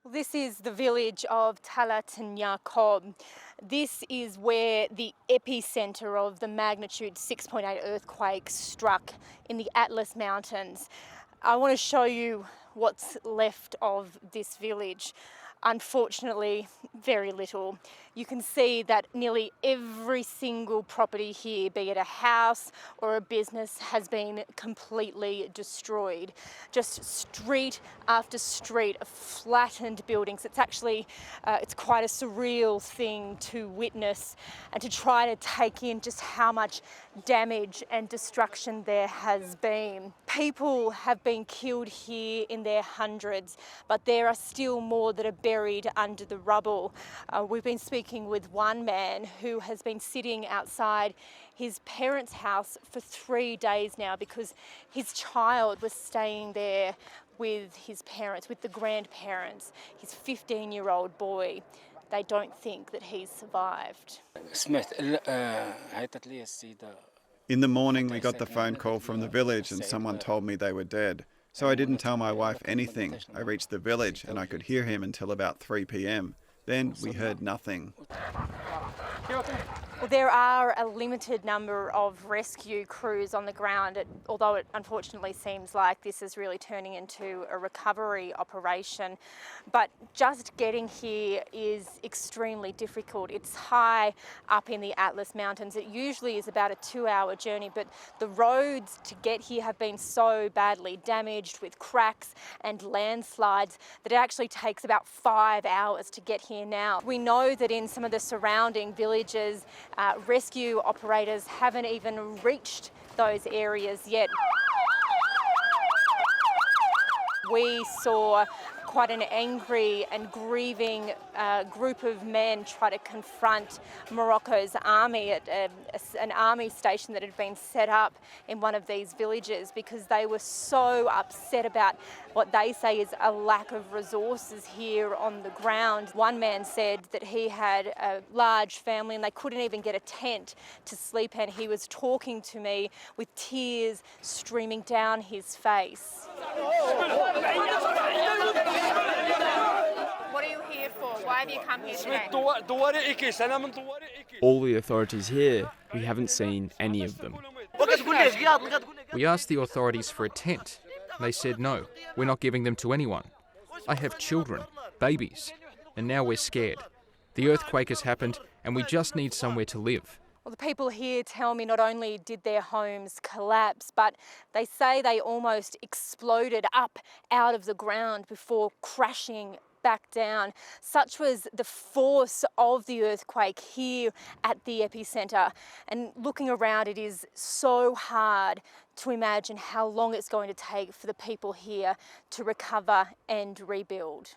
This is the village of Talatnyakob. This is where the epicentre of the magnitude 6.8 earthquake struck in the Atlas Mountains. I want to show you what's left of this village. Unfortunately, very little. You can see that nearly every single property here, be it a house or a business, has been completely destroyed. Just street after street of flattened buildings. It's actually, it's quite a surreal thing to witness and to try to take in just how much damage and destruction there has been. People have been killed here in their hundreds, but there are still more that are buried under the rubble. We've been speaking with one man who has been sitting outside his parents' house for 3 days now because his child was staying there with his parents, with the grandparents, his 15-year-old boy. They don't think that he's survived. In the morning, we got the phone call from the village and someone told me they were dead. So I didn't tell my wife anything. I reached the village and I could hear him until about 3 p.m. Then we heard nothing. Well, there are a limited number of rescue crews on the ground, although it unfortunately seems like this is really turning into a recovery operation. But just getting here is extremely difficult. It's high up in the Atlas Mountains. It usually is about a 2-hour journey, but the roads to get here have been so badly damaged with cracks and landslides that it actually takes about 5 hours to get here now. We know that in some of the surrounding villages, rescue operators haven't even reached those areas yet. We saw quite an angry and grieving group of men try to confront Morocco's army at an army station that had been set up in one of these villages because they were so upset about what they say is a lack of resources here on the ground. One man said that he had a large family and they couldn't even get a tent to sleep in. He was talking to me with tears streaming down his face. What are you here for? Why have you come here today? All the authorities here, we haven't seen any of them. We asked the authorities for a tent. They said no, we're not giving them to anyone. I have children, babies, and now we're scared. The earthquake has happened and we just need somewhere to live. Well, the people here tell me not only did their homes collapse, but they say they almost exploded up out of the ground before crashing back down. Such was the force of the earthquake here at the epicentre. And looking around, it is so hard to imagine how long it's going to take for the people here to recover and rebuild.